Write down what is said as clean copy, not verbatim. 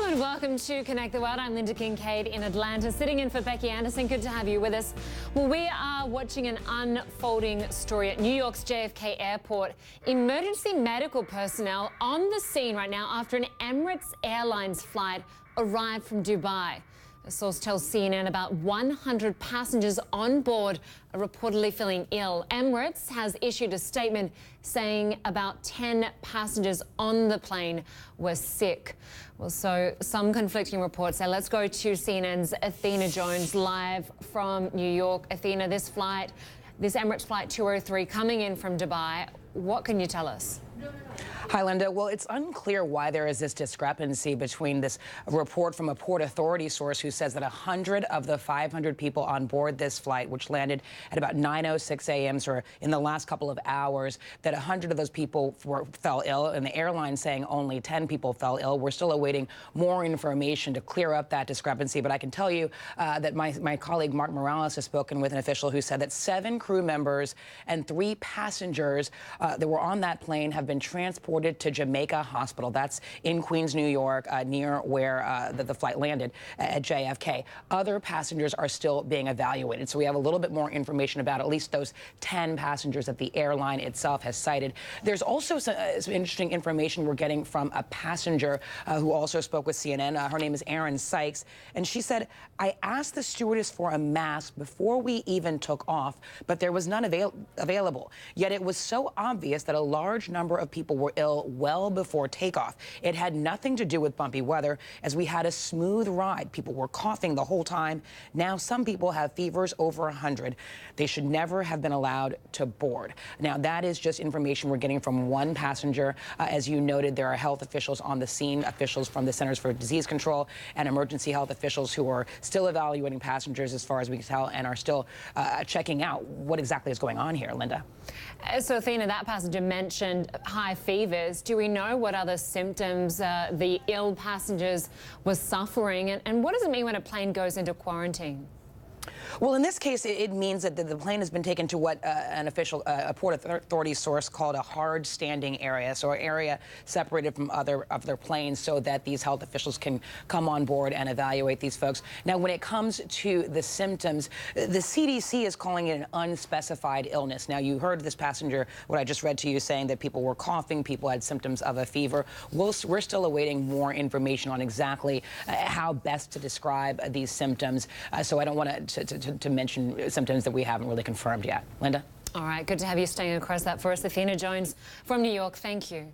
and welcome to Connect the World. I'm Linda Kincaid in Atlanta, sitting in for Becky Anderson. Good to have you with us. Well, we are watching an unfolding story at New York's JFK Airport. Emergency medical personnel on the scene right now after an Emirates Airlines flight arrived from Dubai. A source tells CNN about 100 passengers on board are reportedly feeling ill. Emirates has issued a statement saying about 10 passengers on the plane were sick. Well, so some conflicting reports say. Let's go to CNN's Athena Jones live from New York. Athena, this Emirates flight 203 coming in from Dubai. What can you tell us? Hi, Linda. Well, it's unclear why there is this discrepancy between this report from a Port Authority source who says that 100 of the 500 people on board this flight, which landed at about 9:06 a.m., so in the last couple of hours, that 100 of those people fell ill, and the airline saying only 10 people fell ill. We're still awaiting more information to clear up that discrepancy, but I can tell you that my colleague Mark Morales has spoken with an official who said that 7 crew members and 3 passengers that were on that plane have been transported to Jamaica Hospital. That's in Queens, New York, near where the flight landed at JFK. Other passengers are still being evaluated. So we have a little bit more information about at least those 10 passengers that the airline itself has cited. There's also some interesting information we're getting from a passenger who also spoke with CNN. Her name is Erin Sykes, and she said, "I asked the stewardess for a mask before we even took off, but there was none available. Yet it was so obvious that a large number of people were ill well before takeoff. It had nothing to do with bumpy weather, as we had a smooth ride. People were coughing the whole time. Now some people have fevers over 100. They should never have been allowed to board." Now, that is just information we're getting from one passenger. As you noted, there are health officials on the scene, officials from the Centers for Disease Control and emergency health officials who are still evaluating passengers as far as we can tell and are still checking out what exactly is going on here, Linda. So, Athena, that passenger mentioned high fevers. Do we know what other symptoms the ill passengers were suffering? And what does it mean when a plane goes into quarantine? Well, in this case, it means that the plane has been taken to what a Port Authority source called a hard standing area, so an area separated from other planes so that these health officials can come on board and evaluate these folks. Now, when it comes to the symptoms, the CDC is calling it an unspecified illness. Now, you heard this passenger, what I just read to you, saying that people were coughing, people had symptoms of a fever. We're still awaiting more information on exactly how best to describe these symptoms, so I don't want to mention symptoms that we haven't really confirmed yet. Linda? All right, good to have you staying across that for us. Athena Jones from New York, thank you.